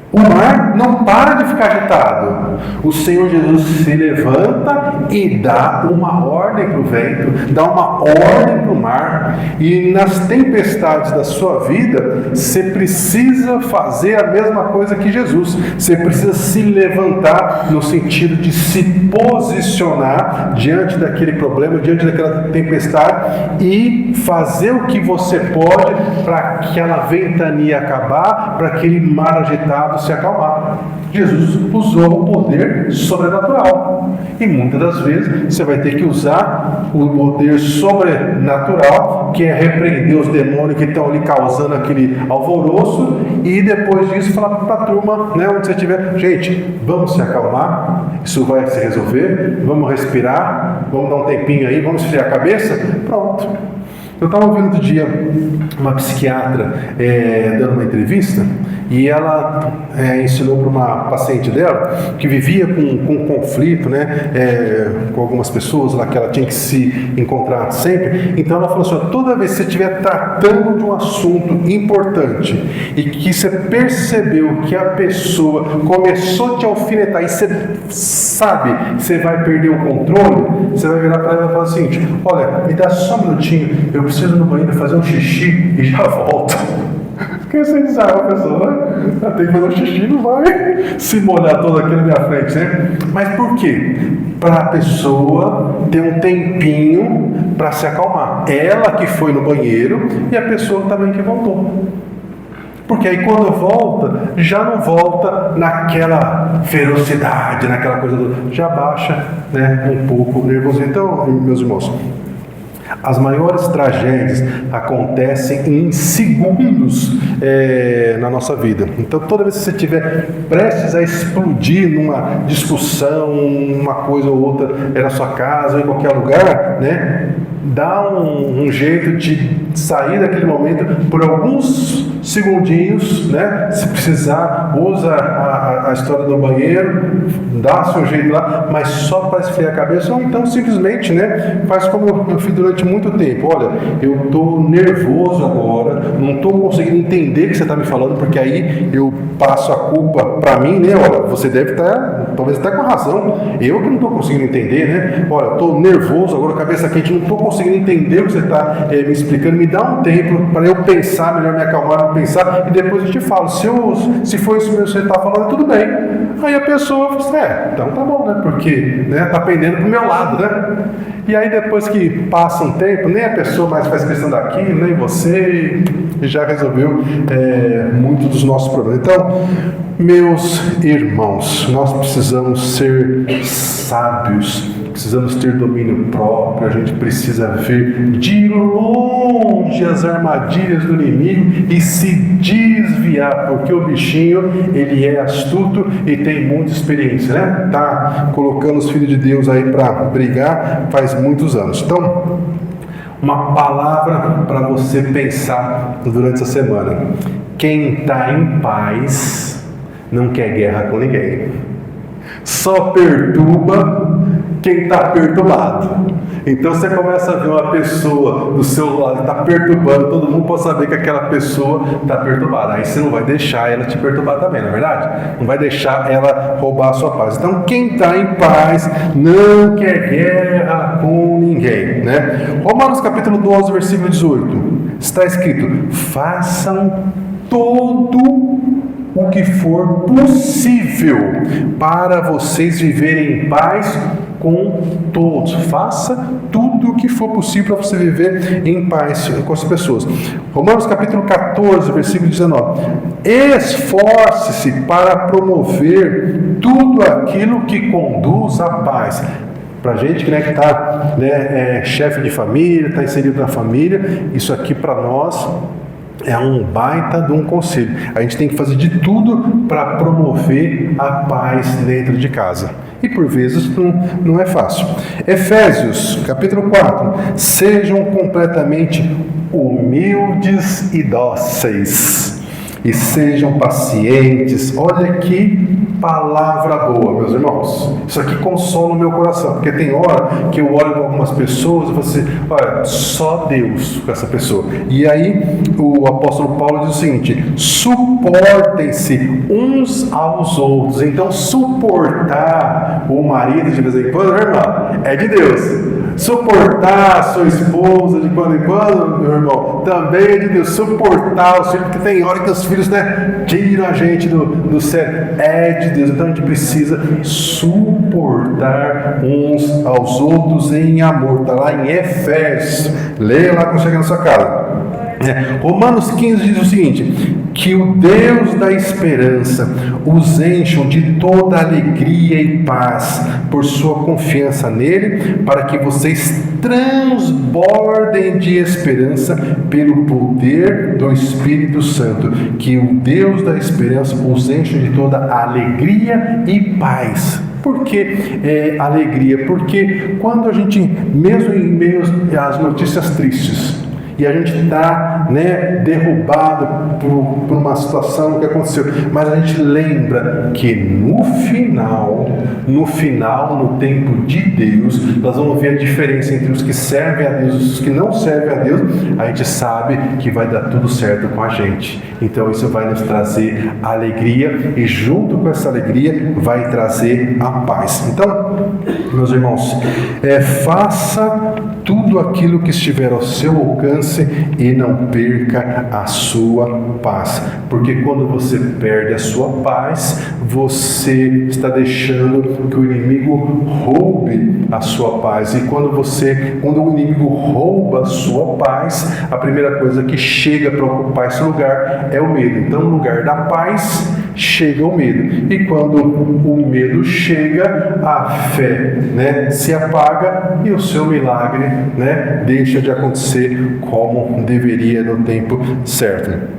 O mar não para de ficar agitado. O Senhor Jesus se levanta e dá uma ordem para o vento, dá uma ordem para o mar. E nas tempestades da sua vida, você precisa fazer a mesma coisa que Jesus. Você precisa se levantar no sentido de se posicionar diante daquele problema, diante daquela tempestade e fazer o que você pode para aquela ventania acabar, para aquele mar agitado se acalmar. Jesus usou o poder sobrenatural. E muitas das vezes você vai ter que usar o poder sobrenatural, que é repreender os demônios que estão ali causando aquele alvoroço, e depois disso falar para a turma, né, onde você estiver: gente, vamos se acalmar, isso vai se resolver, vamos respirar, vamos dar um tempinho aí, vamos esfriar a cabeça, pronto. Eu estava ouvindo outro dia uma psiquiatra dando uma entrevista, e ela ensinou para uma paciente dela que vivia com conflito, né, com algumas pessoas lá que ela tinha que se encontrar sempre. Então ela falou assim: toda vez que você estiver tratando de um assunto importante e que você percebeu que a pessoa começou a te alfinetar e você sabe que você vai perder o controle, você vai virar para ela e falar o seguinte: olha, me dá só um minutinho, eu preciso ir no banheiro fazer um xixi e já volto. Porque você diz: a pessoa tem que fazer um xixi e não vai se molhar toda aqui na minha frente, né? Mas por quê? Para a pessoa ter um tempinho para se acalmar. Ela que foi no banheiro e a pessoa também que voltou. Porque aí quando volta, já não volta naquela ferocidade, naquela coisa já baixa, né, um pouco o nervoso. Então, meus irmãos, as maiores tragédias acontecem em segundos na nossa vida. Então, toda vez que você estiver prestes a explodir numa discussão, uma coisa ou outra na sua casa ou em qualquer lugar, né, dá um jeito de sair daquele momento por alguns segundinhos, né? Se precisar, usa a história do banheiro, dá seu jeito lá, mas só para esfriar a cabeça, ou então simplesmente, né, faz como eu fiz durante muito tempo: olha, eu estou nervoso agora, não estou conseguindo entender o que você está me falando, porque aí eu passo a culpa para mim, né? Olha, você deve estar, talvez até com razão, eu que não estou conseguindo entender, né? Olha, estou nervoso agora, cabeça quente, não estou conseguindo entender o que você está me explicando, me dá um tempo para eu pensar melhor, me acalmar, pensar, e depois eu te falo. Se for isso mesmo que você está falando, tudo bem. Aí a pessoa fala: então tá bom, né? Porque, né, tá pendendo pro meu lado, né? E aí depois que passa um tempo, nem a pessoa mais faz questão daquilo, nem você, e já resolveu muitos dos nossos problemas. Então, meus irmãos, nós precisamos ser sábios, precisamos ter domínio próprio, a gente precisa ver de longe as armadilhas do inimigo e se desviar, porque o bichinho, ele é astuto e tem muita experiência, né? Tá colocando os filhos de Deus aí para brigar faz muitos anos. Então, uma palavra para você pensar durante essa semana: quem está em paz não quer guerra com ninguém, só perturba quem está perturbado. Então você começa a ver uma pessoa do seu lado que está perturbando todo mundo, pode saber que aquela pessoa está perturbada. Aí você não vai deixar ela te perturbar também, não é verdade? Não vai deixar ela roubar a sua paz. Então quem está em paz não quer guerra com ninguém, né? Romanos capítulo 12, versículo 18, está escrito: façam todo o que for possível para vocês viverem em paz com todos. Faça tudo o que for possível para você viver em paz com as pessoas. Romanos capítulo 14, versículo 19. Esforce-se para promover tudo aquilo que conduz à paz. Para a gente que está chefe de família, está inserido na família, isso aqui para nós é um baita de um conselho. A gente tem que fazer de tudo para promover a paz dentro de casa. E por vezes não é fácil. Efésios, capítulo 4. Sejam completamente humildes e dóceis. E sejam pacientes. Olha que palavra boa, meus irmãos. Isso aqui consola o meu coração, porque tem hora que eu olho para algumas pessoas e falo assim, olha, só Deus com essa pessoa. E aí o apóstolo Paulo diz o seguinte: suportem-se uns aos outros. Então suportar o marido de vez em quando, meu irmão, é de Deus. Suportar a sua esposa de quando em quando, meu irmão, também é de Deus. Suportar os filhos, porque tem hora que os filhos tiram a gente do sério. É de Deus. Então a gente precisa suportar uns aos outros em amor. Está lá em Efésios. Leia lá quando chegar na sua casa. Romanos 15 diz o seguinte: que o Deus da esperança os encham de toda alegria e paz por sua confiança nele, para que vocês transbordem de esperança pelo poder do Espírito Santo. Que o Deus da esperança os encha de toda alegria e paz. Por que alegria? Porque quando a gente, mesmo em meio às notícias tristes, e a gente está derrubado por uma situação que aconteceu, mas a gente lembra que no final, no tempo de Deus, nós vamos ver a diferença entre os que servem a Deus e os que não servem a Deus. A gente sabe que vai dar tudo certo com a gente. Então isso vai nos trazer alegria, e junto com essa alegria vai trazer a paz. Então, meus irmãos, faça tudo aquilo que estiver ao seu alcance e não perca a sua paz, porque quando você perde a sua paz, você está deixando que o inimigo roube a sua paz. E quando o inimigo rouba a sua paz, a primeira coisa que chega para ocupar esse lugar é o medo. Então, no lugar da paz chega o medo, e quando o medo chega, a fé se apaga e o seu milagre deixa de acontecer como deveria no tempo certo.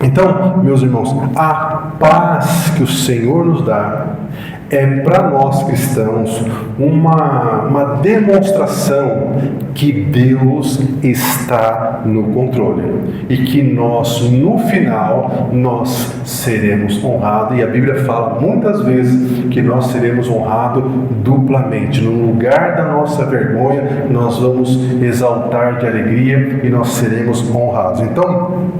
Então, meus irmãos, a paz que o Senhor nos dá é para nós cristãos uma demonstração que Deus está no controle e que nós, no final, nós seremos honrados. E a Bíblia fala muitas vezes que nós seremos honrados duplamente. No lugar da nossa vergonha, nós vamos exaltar de alegria e nós seremos honrados. Então,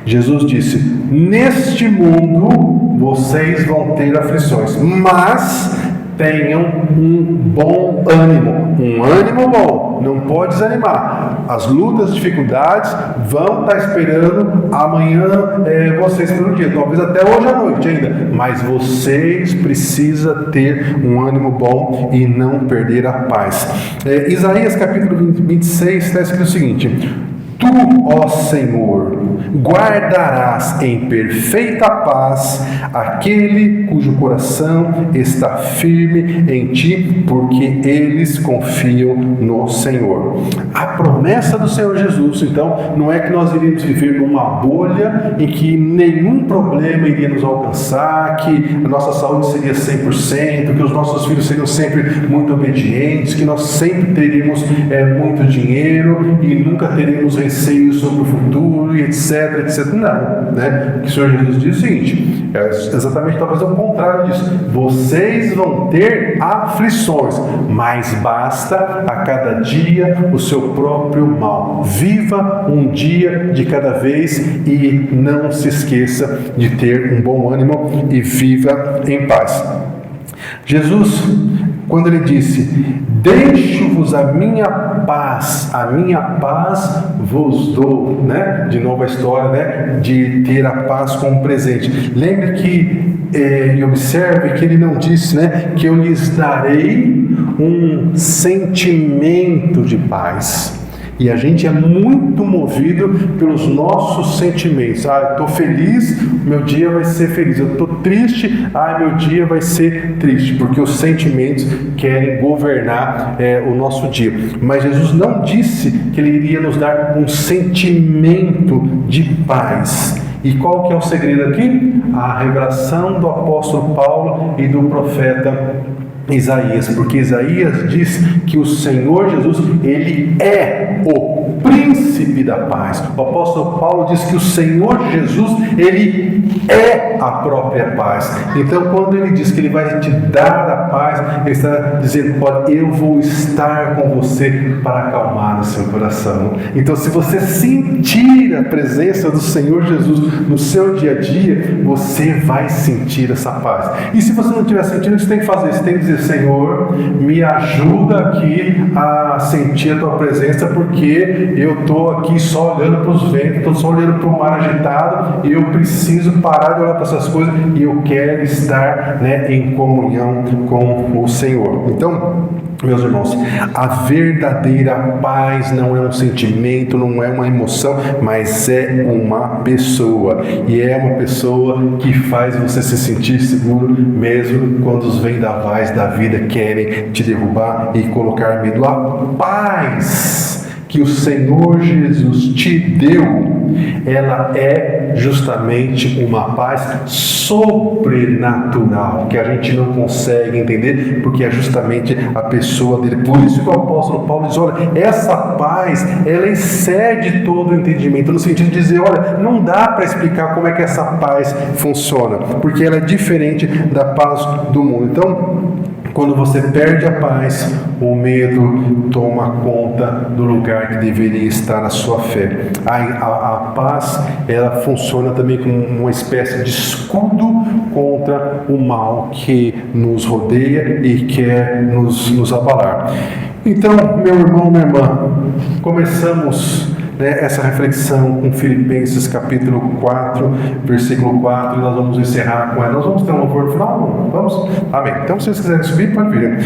Jesus disse: neste mundo vocês vão ter aflições, mas tenham um bom ânimo. Um ânimo bom, não pode desanimar. As lutas, as dificuldades vão estar esperando amanhã vocês pelo dia, talvez até hoje à noite ainda, mas vocês precisam ter um ânimo bom e não perder a paz. Isaías capítulo 26 está escrito o seguinte: tu, ó Senhor, guardarás em perfeita paz aquele cujo coração está firme em ti, porque eles confiam no Senhor. A promessa do Senhor Jesus, então, não é que nós iríamos viver numa bolha em que nenhum problema iria nos alcançar, que a nossa saúde seria 100%, que os nossos filhos seriam sempre muito obedientes, que nós sempre teríamos muito dinheiro e nunca teríamos receio sobre o futuro, e etc, etc. Não, O Senhor Jesus diz o seguinte: é exatamente talvez o contrário disso. Vocês vão ter aflições, mas basta a cada dia o seu próprio mal. Viva um dia de cada vez e não se esqueça de ter um bom ânimo e viva em paz. Jesus, quando ele disse: deixo-vos a minha paz vos dou, né? De novo a história, né? De ter a paz como presente. Lembre que, e observe que ele não disse, né? Que eu lhes darei um sentimento de paz. E a gente é muito movido pelos nossos sentimentos. Eu estou feliz, meu dia vai ser feliz. Eu estou triste, meu dia vai ser triste. Porque os sentimentos querem governar o nosso dia. Mas Jesus não disse que Ele iria nos dar um sentimento de paz. E qual que é o segredo aqui? A revelação do apóstolo Paulo e do profeta Isaías, porque Isaías diz que o Senhor Jesus, Ele é o príncipe da paz. O apóstolo Paulo diz que o Senhor Jesus, Ele é a própria paz. Então, quando Ele diz que Ele vai te dar a paz, Ele está dizendo, eu vou estar com você para acalmar o seu coração. Então, se você sentir a presença do Senhor Jesus no seu dia a dia, você vai sentir essa paz. E se você não estiver sentindo, o que você tem que fazer? Você tem que dizer, Senhor, me ajuda aqui a sentir a tua presença, porque eu estou aqui só olhando para os ventos, estou só olhando para o mar agitado, e eu preciso parar de olhar para essas coisas, e eu quero estar, em comunhão com o Senhor. Então, meus irmãos, a verdadeira paz não é um sentimento, não é uma emoção, mas é uma pessoa. E é uma pessoa que faz você se sentir seguro, mesmo quando os vendavais da vida querem te derrubar e colocar medo. A paz que o Senhor Jesus te deu, ela é justamente uma paz sobrenatural, que a gente não consegue entender, porque é justamente a pessoa dele. Por isso que o apóstolo Paulo diz, olha, essa paz, ela excede todo o entendimento, no sentido de dizer, olha, não dá para explicar como é que essa paz funciona, porque ela é diferente da paz do mundo. Então, quando você perde a paz, o medo toma conta do lugar que deveria estar a sua fé. A paz, ela funciona também como uma espécie de escudo contra o mal que nos rodeia e quer nos abalar. Então, meu irmão, minha irmã, começamos essa reflexão com Filipenses capítulo 4, versículo 4, e nós vamos encerrar com ela. Nós vamos ter um louvor no final? Vamos? Amém. Então, se vocês quiserem subir, pode vir.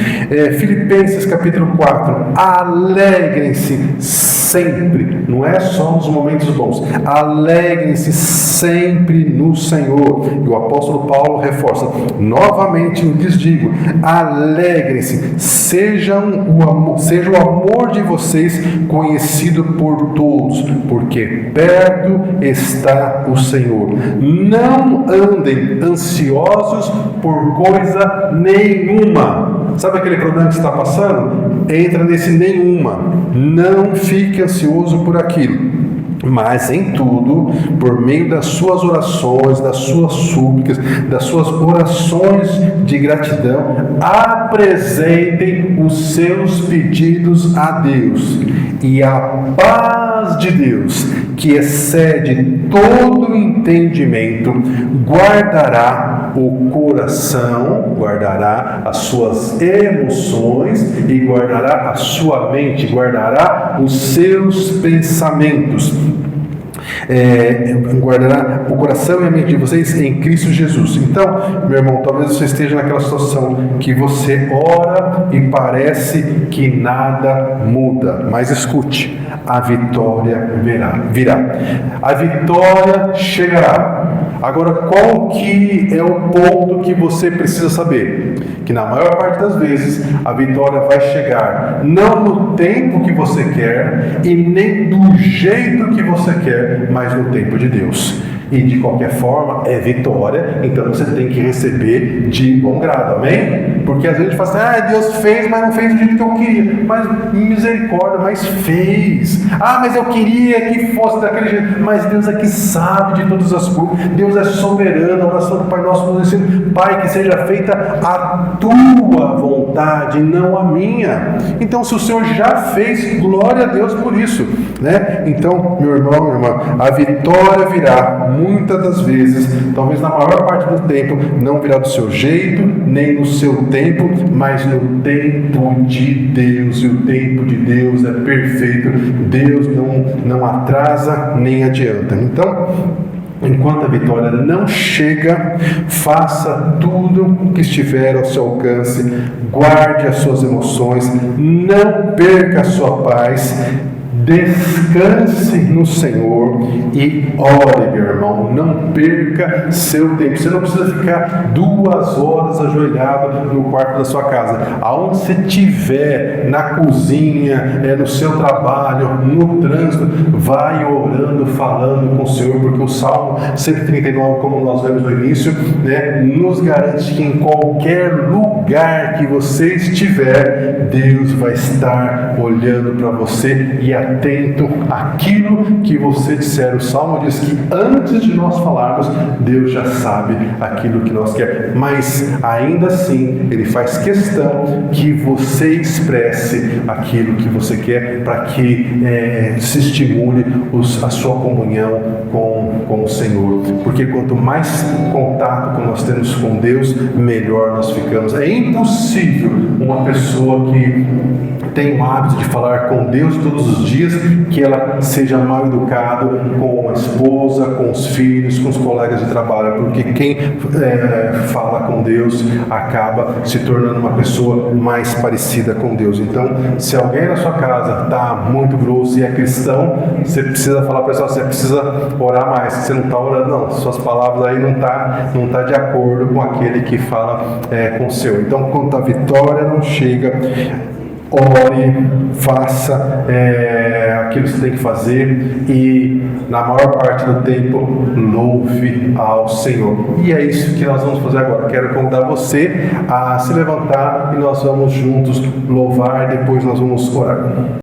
Filipenses capítulo 4, alegrem-se sempre, não é só nos momentos bons, alegrem-se sempre no Senhor. E o apóstolo Paulo reforça, novamente eu lhes digo, alegrem-se, seja o amor de vocês conhecido por todos, porque perto está o Senhor. Não andem ansiosos por coisa nenhuma. Sabe aquele problema que você está passando? Entra nesse nenhuma. Não fique ansioso por aquilo. Mas em tudo, por meio das suas orações, das suas súplicas, das suas orações de gratidão, apresentem os seus pedidos a Deus. E a paz de Deus, que excede todo entendimento, guardará o coração, guardará as suas emoções e guardará a sua mente, guardará os seus pensamentos. Guardará o coração e a mente de vocês em Cristo Jesus. Então, meu irmão, talvez você esteja naquela situação que você ora e parece que nada muda, mas escute, a vitória virá. A vitória chegará. Agora, qual que é o ponto que você precisa saber? Que na maior parte das vezes a vitória vai chegar não no tempo que você quer e nem do jeito que você quer, mas no tempo de Deus. E de qualquer forma é vitória, então você tem que receber de bom grado, amém? Porque às vezes a gente fala assim, Deus fez, mas não fez do jeito que eu queria. Mas misericórdia, mas fez. Mas eu queria que fosse daquele jeito. Mas Deus é que sabe de todas as coisas. Deus é soberano. A oração do Pai Nosso nos ensina, Pai, que seja feita a tua vontade, não a minha. Então, se o Senhor já fez, glória a Deus por isso, né? Então, meu irmão, minha irmã, a vitória virá muitas das vezes, talvez na maior parte do tempo, não virá do seu jeito, nem no seu tempo, mas no tempo de Deus. E o tempo de Deus é perfeito. Deus não atrasa nem adianta. Então, enquanto a vitória não chega, faça tudo que estiver ao seu alcance, guarde as suas emoções, não perca a sua paz, descanse no Senhor e ore, meu irmão. Não perca seu tempo. Você não precisa ficar 2 horas ajoelhado no quarto da sua casa. Aonde você estiver, na cozinha, no seu trabalho, no trânsito, vai orando, falando com o Senhor, porque o Salmo 139, como nós vemos no início, nos garante que em qualquer lugar que você estiver, Deus vai estar olhando para você e atento àquilo que você disser. O Salmo diz que antes de nós falarmos, Deus já sabe aquilo que nós queremos, mas ainda assim Ele faz questão que você expresse aquilo que você quer, para que se estimule a sua comunhão com o Senhor, porque quanto mais contato que nós temos com Deus, melhor nós ficamos. É impossível uma pessoa que tem o hábito de falar com Deus todos os dias, que ela seja mal educada com a esposa, com os filhos, com os colegas de trabalho, porque quem fala com Deus acaba se tornando uma pessoa mais parecida com Deus. Então, se alguém na sua casa está muito grosso e é cristão, você precisa falar para ela, você precisa orar mais. Você não está orando, não, suas palavras aí não tá de acordo com aquele que fala com o seu. Então, quando a vitória não chega, ore, faça aquilo que você tem que fazer e, na maior parte do tempo, louve ao Senhor. E é isso que nós vamos fazer agora. Quero convidar você a se levantar e nós vamos juntos louvar, depois nós vamos orar.